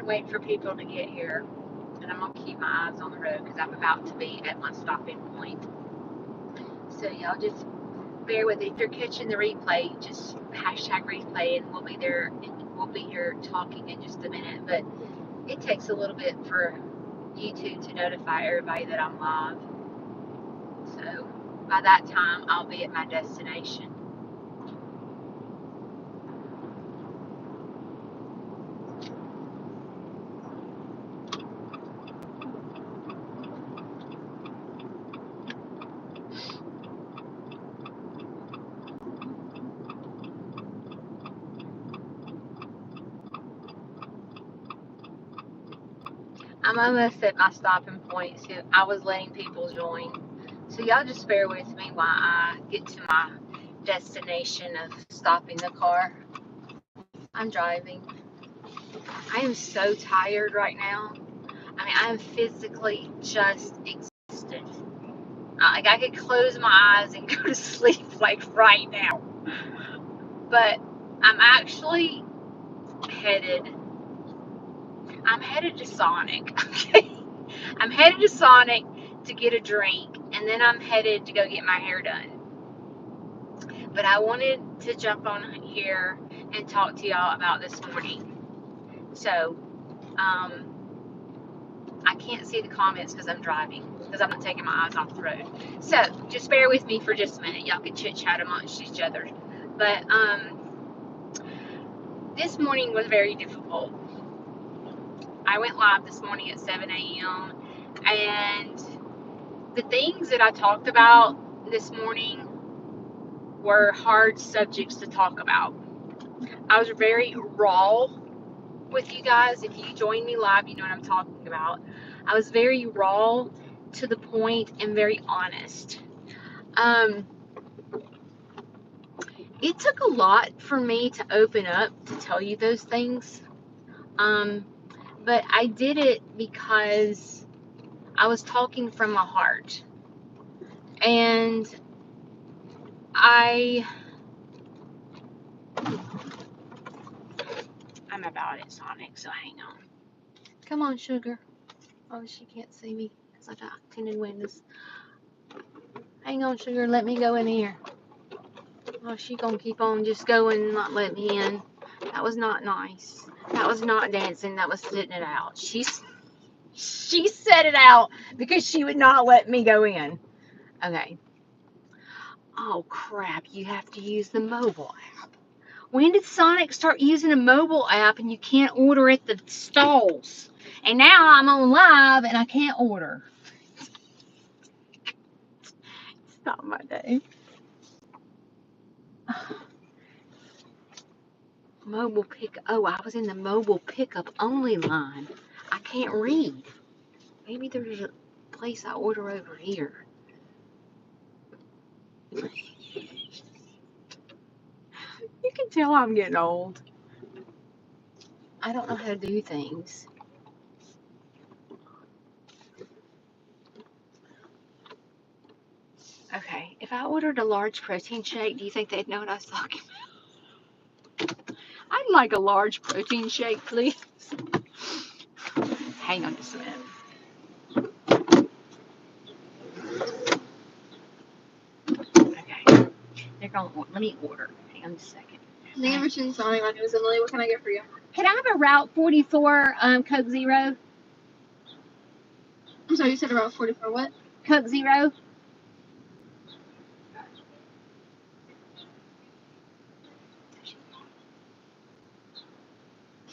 waiting for people to get here, and I'm gonna keep my eyes on the road because I'm about to be at my stopping point. So y'all just bear with it. If you're catching the replay, just hashtag replay, and we'll be there. And we'll be here talking in just a minute. But it takes a little bit for YouTube to notify everybody that I'm live. So by that time, I'll be at my destination. I'm almost at my stopping point, so I was letting people join. So y'all just bear with me while I get to my destination of stopping the car. I'm driving. I am so tired right now. I mean, I am physically just exhausted. Like, I could close my eyes and go to sleep, like, right now. But I'm actually I'm headed to Sonic, okay? I'm headed to Sonic to get a drink, and then I'm headed to go get my hair done. But I wanted to jump on here and talk to y'all about this morning. So, I can't see the comments because I'm driving, because I'm not taking my eyes off the road. So, just bear with me for just a minute. Y'all can chit-chat amongst each other. But, this morning was very difficult. I went live this morning at 7 a.m. and the things that I talked about this morning were hard subjects to talk about. I was very raw with you guys. If you join me live, you know what I'm talking about. I was very raw, to the point, and very honest. It took a lot for me to open up to tell you those things. But I did it because I was talking from my heart. And I'm about it, Sonic, so hang on. Come on, sugar. Oh, she can't see me because I got tinted windows. Hang on, sugar. Let me go in here. Oh, she gonna keep on just going and not let me in. That was not nice. That was not dancing. That was sitting it out. She set it out because she would not let me go in. Okay. Oh, crap. You have to use the mobile app. When did Sonic start using a mobile app and you can't order at the stalls? And now I'm on live and I can't order. It's not my day. Mobile pick. Oh, I was in the mobile pickup only line. I can't read. Maybe there's a place I order over here. You can tell I'm getting old. I don't know how to do things. Okay, if I ordered a large protein shake, do you think they'd know what I was talking about? I'd like a large protein shake, please. Hang on just a minute. Okay, they're going to let me order. Hang on just a second. Sandwiches, Sonic. My name is Emily. What can I get for you? Can I have a Route 44 Coke Zero? I'm sorry, you said Route 44 what? Coke Zero.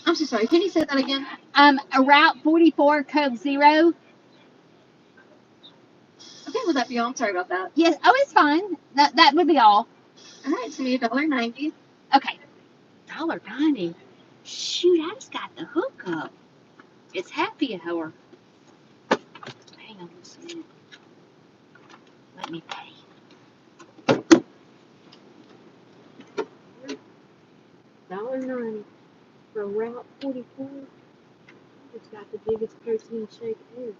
I'm so sorry. Can you say that again? A Route 44 Coke Zero. Okay, will that be all? I'm sorry about that. Yes. Oh, it's fine. That would be all. All right, so $1.90. Okay. $1.90. Shoot, I just got the hookup. It's happy hour. Hang on just a minute. Let me pay. $1.90 for Route 44. It's got the biggest protein shake ever.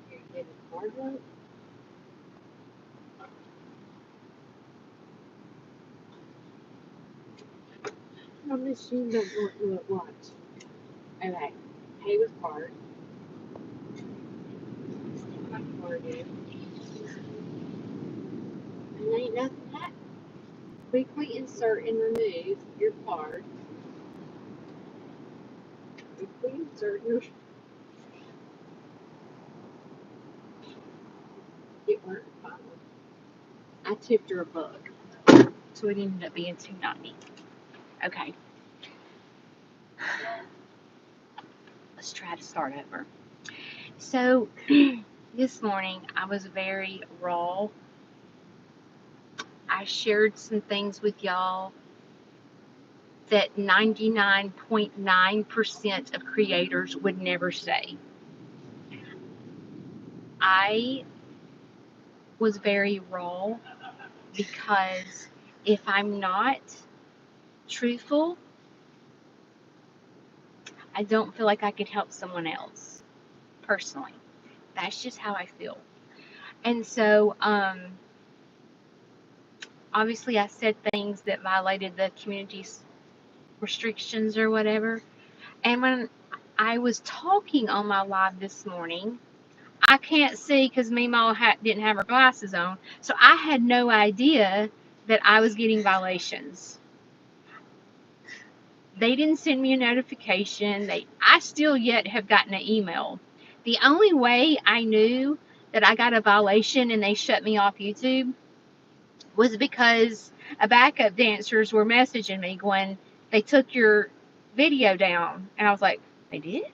Here, you get a card vote. My machine doesn't want to watch. Okay. Pay with card. Stick my card in. And ain't nothing happened. Quickly insert and remove your card. Quickly insert your. It worked finally. I tipped her a buck. So it ended up being $2.90. Okay. Let's try to start over. So this morning I was very raw. I shared some things with y'all that 99.9% of creators would never say. I was very raw because if I'm not truthful, I don't feel like I could help someone else personally. That's just how I feel. And so, obviously I said things that violated the community's restrictions or whatever. And when I was talking on my live this morning, I can't see because Meemaw didn't have her glasses on. So I had no idea that I was getting violations. They didn't send me a notification. I still yet have gotten an email. The only way I knew that I got a violation and they shut me off YouTube was because a backup dancers were messaging me going, they took your video down. And I was like, they did?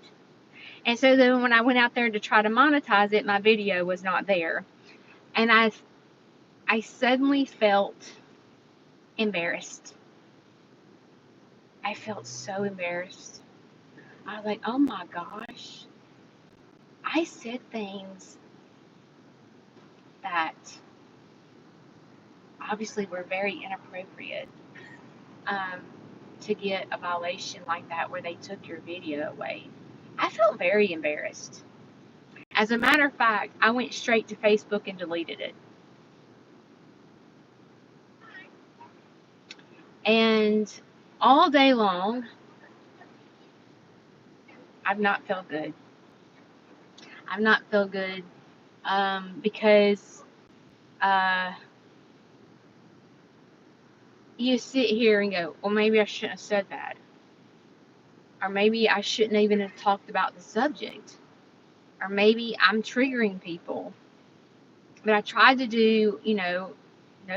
And so then when I went out there to try to monetize it, my video was not there. And I suddenly felt embarrassed. I felt so embarrassed. I was like, oh my gosh. I said things that obviously were very inappropriate to get a violation like that where they took your video away. I felt very embarrassed. As a matter of fact, I went straight to Facebook and deleted it. And all day long, I've not felt good. I've not felt good because you sit here and go, well, maybe I shouldn't have said that. Or maybe I shouldn't even have talked about the subject. Or maybe I'm triggering people. But I tried to do, no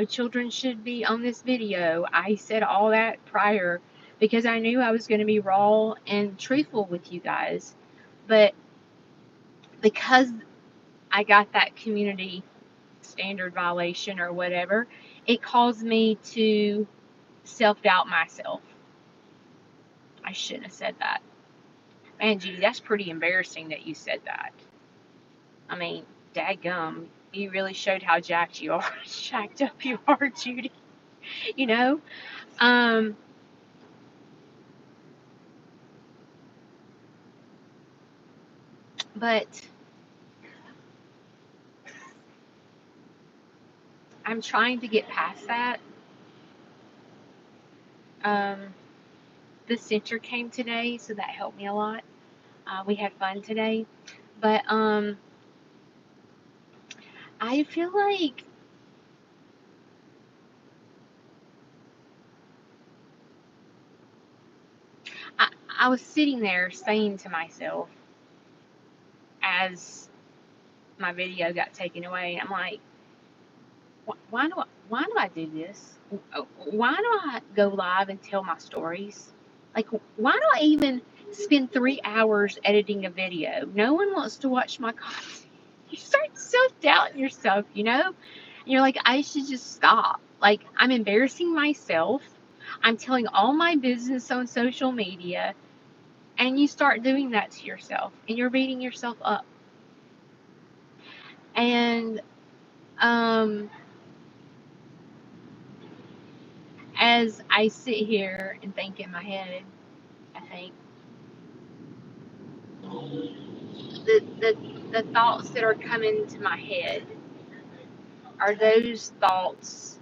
children should be on this video. I said all that prior because I knew I was going to be raw and truthful with you guys. But because I got that community standard violation or whatever, it caused me to self-doubt myself. I shouldn't have said that. Man, Judy, that's pretty embarrassing that you said that. I mean, dadgum, you really showed how jacked you are, jacked up you are, Judy. You know? But I'm trying to get past that. The center came today, so that helped me a lot. We had fun today. But I feel like I was sitting there saying to myself as my video got taken away, I'm like, why do I do this? Why do I go live and tell my stories? Like, why do I even spend 3 hours editing a video? No one wants to watch my content. You start self-doubting yourself, And you're like, I should just stop. Like, I'm embarrassing myself. I'm telling all my business on social media. And you start doing that to yourself. And you're beating yourself up. And, as I sit here and think in my head, I think the thoughts that are coming to my head are those thoughts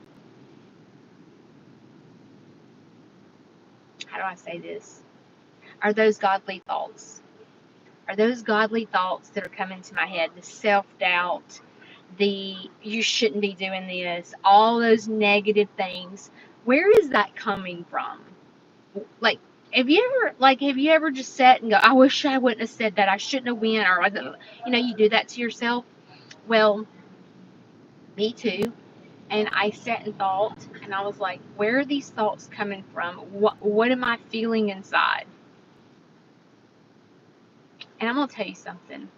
how do I say this? Are those godly thoughts. Are those godly thoughts that are coming to my head, the self-doubt, the you shouldn't be doing this, all those negative things, where is that coming from? Like, have you ever just sat and go, I wish I wouldn't have said that, I shouldn't have went, or you do that to yourself? Well, me too. And I sat and thought, and I was like, where are these thoughts coming from? What am I feeling inside? And I'm gonna tell you something.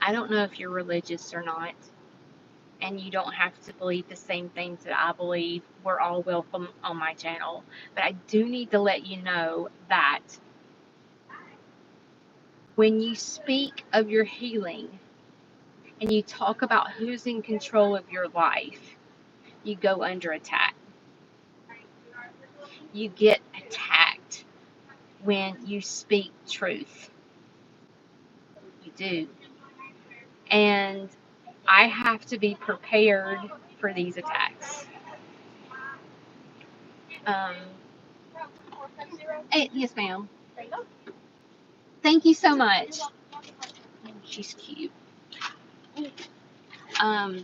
I don't know if you're religious or not, and you don't have to believe the same things that I believe. We're all welcome on my channel. But I do need to let you know that when you speak of your healing and you talk about who's in control of your life, you go under attack. You get attacked when you speak truth. You do. And I have to be prepared for these attacks. Yes, ma'am. Thank you so much. She's cute. I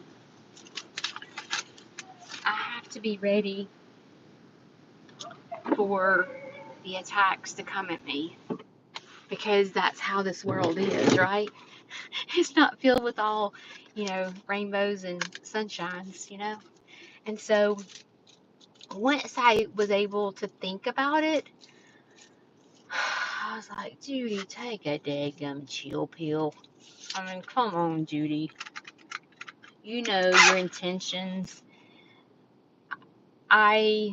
have to be ready for the attacks to come at me, because that's how this world is, right? It's not filled with all, rainbows and sunshines, And so once I was able to think about it, I was like, Judy, take a daggum chill pill. I mean, come on, Judy. You know your intentions. I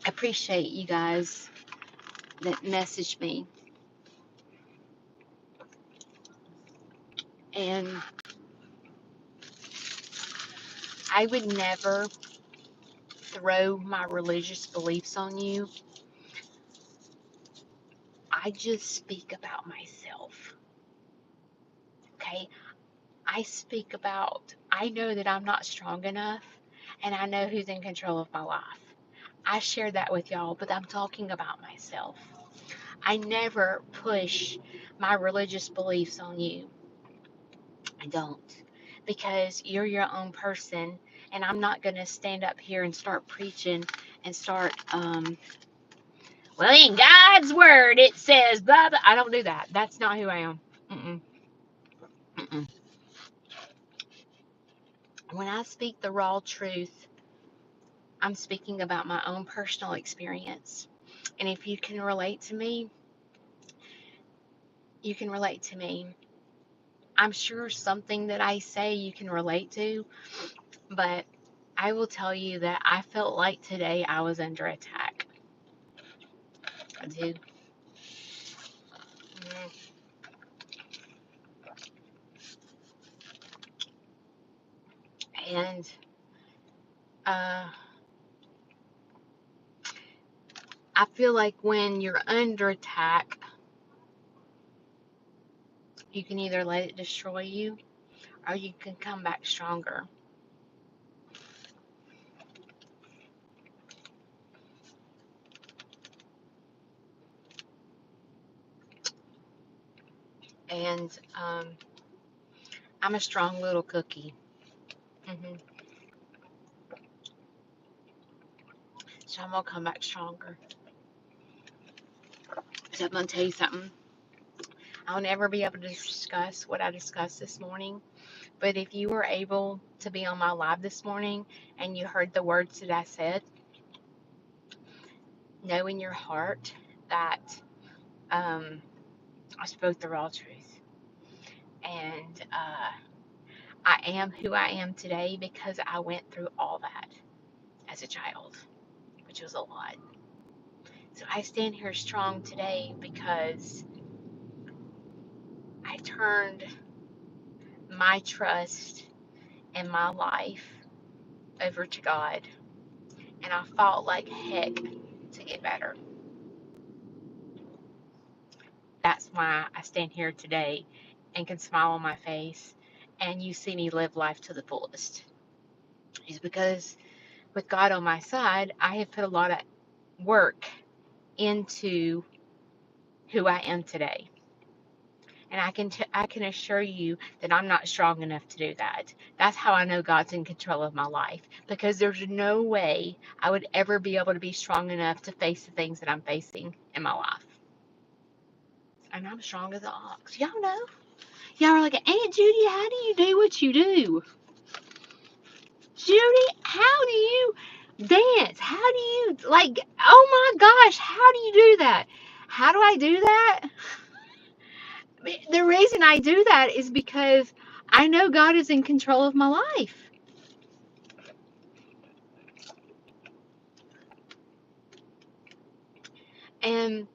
appreciate you guys that messaged me. And I would never throw my religious beliefs on you. I just speak about myself. Okay? I know that I'm not strong enough, and I know who's in control of my life. I share that with y'all, but I'm talking about myself. I never push my religious beliefs on you. I don't. Because you're your own person, and I'm not going to stand up here and start preaching and start, well, in God's word it says blah, blah. I don't do that. That's not who I am. Mm-mm. Mm-mm. When I speak the raw truth, I'm speaking about my own personal experience. And if you can relate to me, you can relate to me. I'm sure something that I say you can relate to, but I will tell you that I felt like today I was under attack. I do. And I feel like when you're under attack, you can either let it destroy you or you can come back stronger. And I'm a strong little cookie. So I'm going to come back stronger. So I'm going to tell you something. I'll never be able to discuss what I discussed this morning. But if you were able to be on my live this morning and you heard the words that I said, know in your heart that I spoke the raw truth. And I am who I am today because I went through all that as a child, which was a lot. So I stand here strong today because I turned my trust and my life over to God, and I fought like heck to get better. That's why I stand here today and can smile on my face, and you see me live life to the fullest. Is because with God on my side, I have put a lot of work into who I am today. And I can assure you that I'm not strong enough to do that. That's how I know God's in control of my life, because there's no way I would ever be able to be strong enough to face the things that I'm facing in my life. And I'm strong as an ox. Y'all know. Y'all are like, Aunt Judy, how do you do what you do? Judy, how do you dance? How do you, like, oh my gosh, how do you do that? How do I do that? The reason I do that is because I know God is in control of my life. And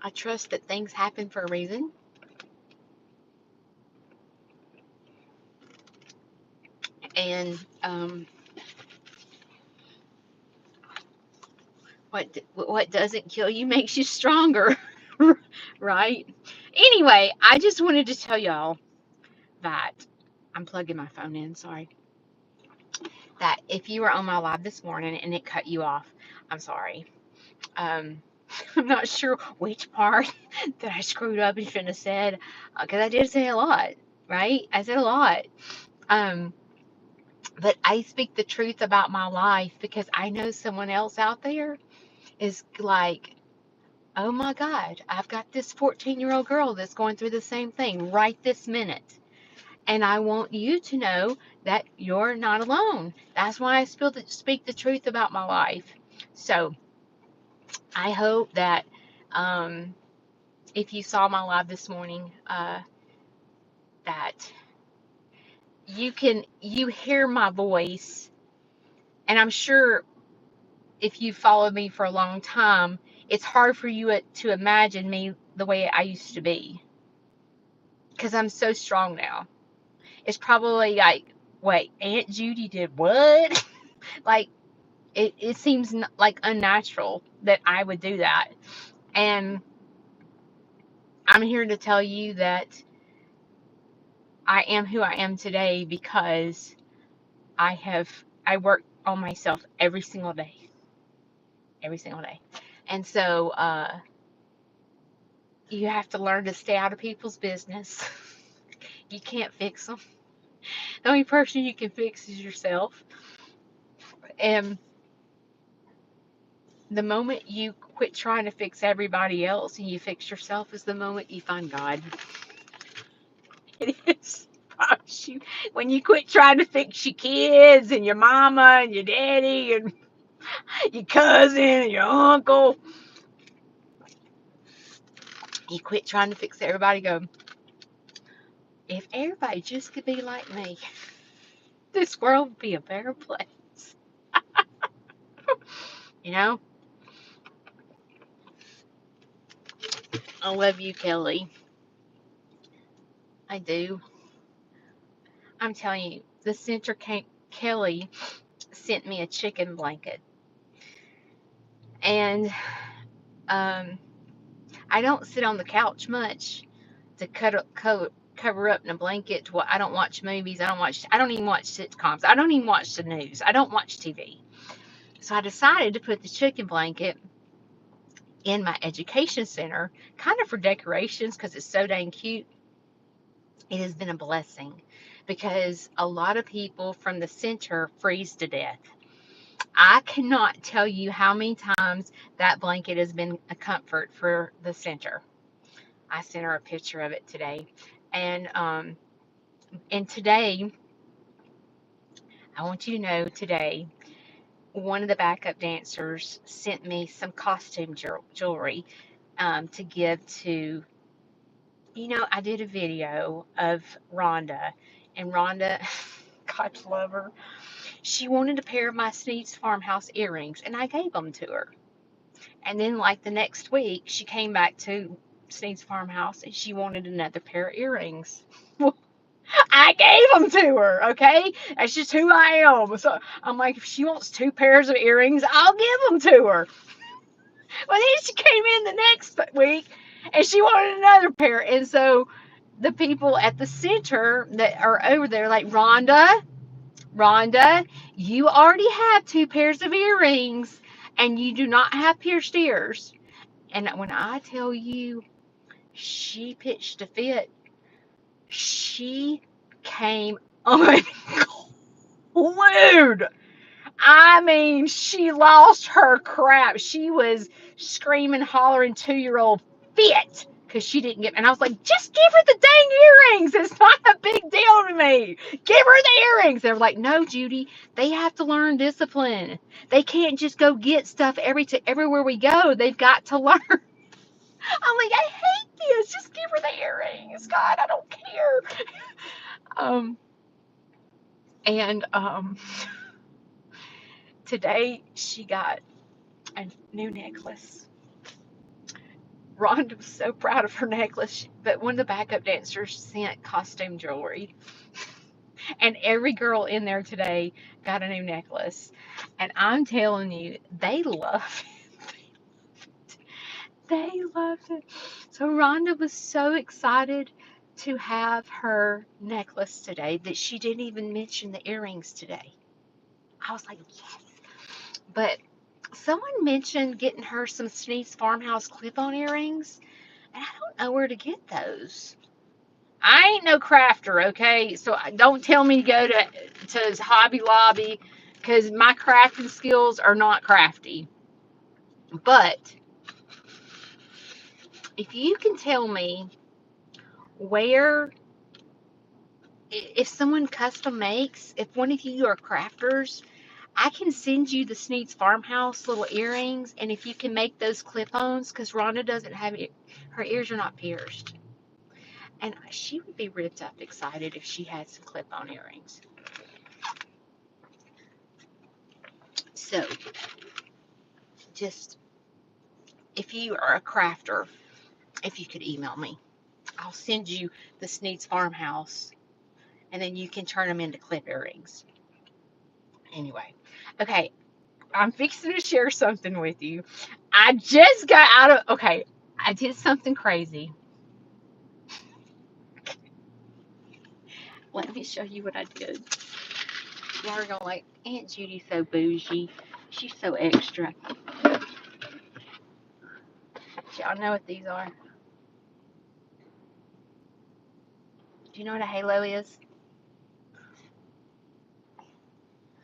I trust that things happen for a reason. And what doesn't kill you makes you stronger, right? Anyway, I just wanted to tell y'all that I'm plugging my phone in, sorry. That if you were on my live this morning and it cut you off, I'm sorry. I'm not sure which part that I screwed up and shouldn't have said, because I did say a lot, right? I said a lot. But I speak the truth about my life because I know someone else out there is like, oh my God, I've got this 14-year-old girl that's going through the same thing right this minute. And I want you to know that you're not alone. That's why I speak the truth about my life. So I hope that if you saw my live this morning, that you hear my voice. And I'm sure if you followed me for a long time, it's hard for you to imagine me the way I used to be, because I'm so strong now. It's probably like, wait, Aunt Judy did what? Like, it seems like unnatural that I would do that. And I'm here to tell you that I am who I am today because I work on myself every single day. Every single day. And so you have to learn to stay out of people's business. You can't fix them. The only person you can fix is yourself. And the moment you quit trying to fix everybody else and you fix yourself is the moment you find God. It is. Promise you. When you quit trying to fix your kids and your mama and your daddy and your cousin and your uncle, you quit trying to fix everybody. Go, if everybody just could be like me, this world would be a better place. You know? I love you, Kelly. I do. I'm telling you, the center Kelly sent me a chicken blanket. And I don't sit on the couch much to cover up in a blanket. Well, I don't watch movies. I don't even watch sitcoms. I don't even watch the news. I don't watch TV. So I decided to put the chicken blanket in my education center, kind of for decorations because it's so dang cute. It has been a blessing because a lot of people from the center freeze to death. I cannot tell you how many times that blanket has been a comfort for the center. I sent her a picture of it today. And today, I want you to know today, one of the backup dancers sent me some costume jewelry to give to, I did a video of Rhonda, and Rhonda, God love her, she wanted a pair of my Snead's Farmhouse earrings, and I gave them to her. And then, like, the next week, she came back to Snead's Farmhouse, and she wanted another pair of earrings. Well, I gave them to her, okay? That's just who I am. So I'm like, if she wants 2 pairs of earrings, I'll give them to her. Well, then she came in the next week, And she wanted another pair. And so the people at the center that are over there, like, Rhonda, you already have 2 pairs of earrings and you do not have pierced ears. And when I tell you she pitched a fit, she came unglued. I mean, she lost her crap. She was screaming, hollering 2-year-old fit because she didn't get. And I was like, just give her the dang earrings. It's not a big deal to me. Give her the earrings. They were like, no, Judy, they have to learn discipline. They can't just go get stuff everywhere we go. They've got to learn. I'm like, I hate this. Just give her the earrings. God, I don't care. And today she got a new necklace. Rhonda was so proud of her necklace, but one of the backup dancers sent costume jewelry. And every girl in there today got a new necklace. And I'm telling you, they love it. They loved it. So Rhonda was so excited to have her necklace today that she didn't even mention the earrings today. I was like, yes. But someone mentioned getting her some Snead's Farmhouse clip-on earrings, and I don't know where to get those. I ain't no crafter, okay? So don't tell me to go to Hobby Lobby because my crafting skills are not crafty. But if you can tell me where, if someone custom makes, if one of you are crafters, I can send you the Snead's Farmhouse little earrings, and if you can make those clip-ons, because Rhonda doesn't have it, her ears are not pierced. And she would be ripped up excited if she had some clip-on earrings. So, just, if you are a crafter, if you could email me, I'll send you the Snead's Farmhouse, and then you can turn them into clip earrings. Anyway, okay, I'm fixing to share something with you. I just got out of, okay, I did something crazy. Let me show you what I did. Y'all are gonna like, Aunt Judy's so bougie. She's so extra. Y'all know what these are? Do you know what a halo is?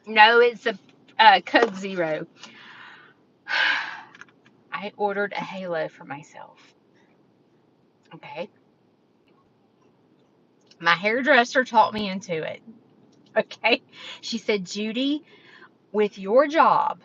No, it's a Code Zero. I ordered a halo for myself. Okay. My hairdresser talked me into it. Okay. She said, Judy, with your job,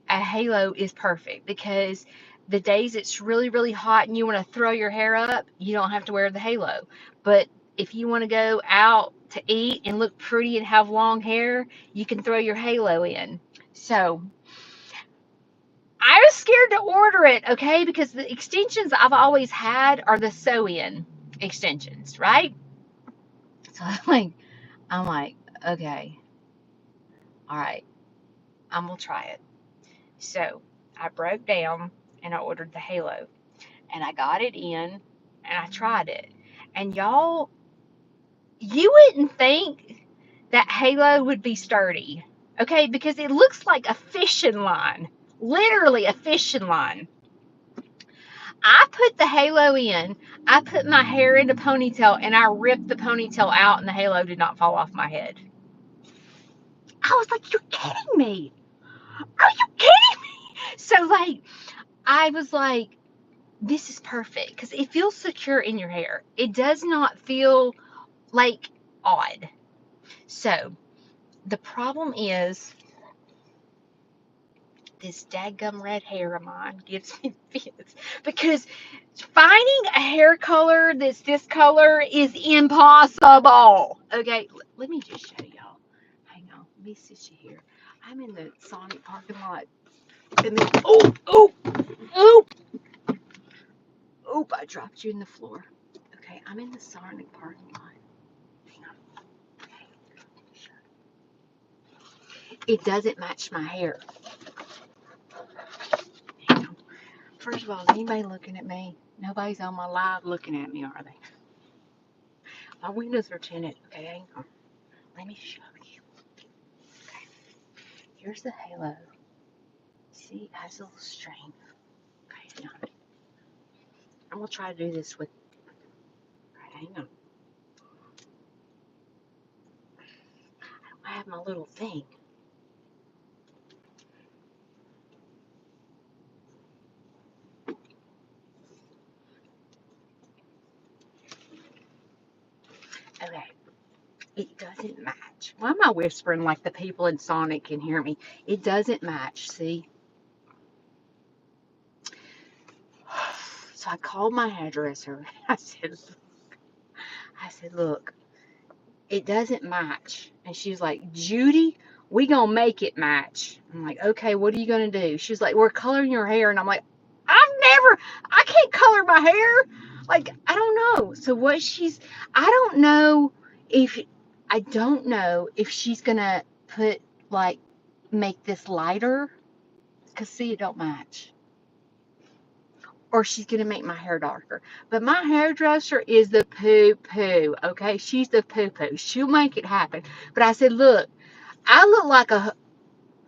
a halo is perfect because the days it's really, really hot and you want to throw your hair up, you don't have to wear the halo. But if you want to go out to eat and look pretty and have long hair, you can throw your halo in. So I was scared to order it, okay, because the extensions I've always had are the sew-in extensions, right? So I'm like, okay, all right, I'm gonna try it. So I broke down and I ordered the halo, and I got it in and I tried it. And y'all, you wouldn't think that halo would be sturdy, okay, because it looks like a fishing line, literally a fishing line. I put the halo in, I put my hair in a ponytail, and I ripped the ponytail out, and the halo did not fall off my head. I was like, you're kidding me. Are you kidding me? So, like, I was like, this is perfect because it feels secure in your hair. It does not feel like odd. So, the problem is this dadgum red hair of mine gives me fits because finding a hair color that's this color is impossible. Okay, let me just show y'all. Hang on, let me sit you here. I'm in the Sonic parking lot. And then, I dropped you in the floor. Okay, I'm in the Sonic parking lot. Hang on. Okay. It doesn't match my hair. Hang on. First of all, is anybody looking at me? Nobody's on my live looking at me, are they? My windows are tinted. Okay, hang on. Let me show you. Okay, here's the halo. See, it has a little string. Okay, hang on. I'm gonna try to do this with. Okay, hang on. I have my little thing. Okay, it doesn't match. Why am I whispering like the people in Sonic can hear me? It doesn't match. See. So I called my hairdresser. I said, look, it doesn't match. And she's like, Judy, we gonna make it match. I'm like, okay, what are you gonna do? She's like, we're coloring your hair. And I'm like, I can't color my hair. Like, I don't know. So if, I don't know if she's gonna put, like, make this lighter. Cause see, it don't match. Or she's going to make my hair darker. But my hairdresser is the poo-poo, okay? She's the poo-poo. She'll make it happen. But I said, look, I look like I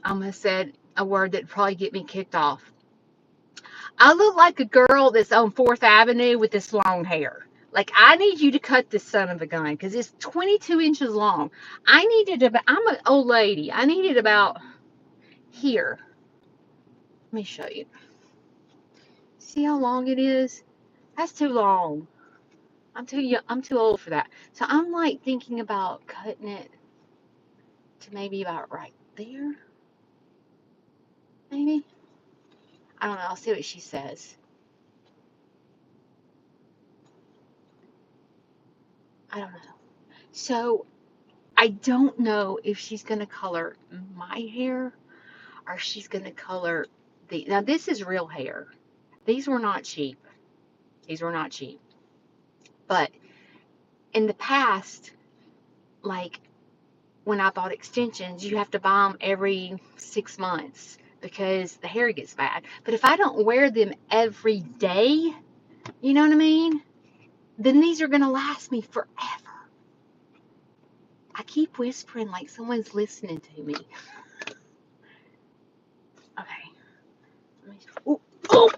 almost said a word that'd probably get me kicked off. I look like a girl that's on 4th Avenue with this long hair. Like, I need you to cut this son of a gun because it's 22 inches long. I'm an old lady. I need it about here. Let me show you. See how long it is? That's too long. I'm too young, I'm too old for that. So I'm like thinking about cutting it to maybe about right there. Maybe. I don't know. I'll see what she says. I don't know. So I don't know if she's going to color my hair or she's going to color now this is real hair. These were not cheap. These were not cheap. But in the past, like when I bought extensions, you have to buy them every 6 months because the hair gets bad. But if I don't wear them every day, you know what I mean? Then these are going to last me forever. I keep whispering like someone's listening to me. Okay. Oh,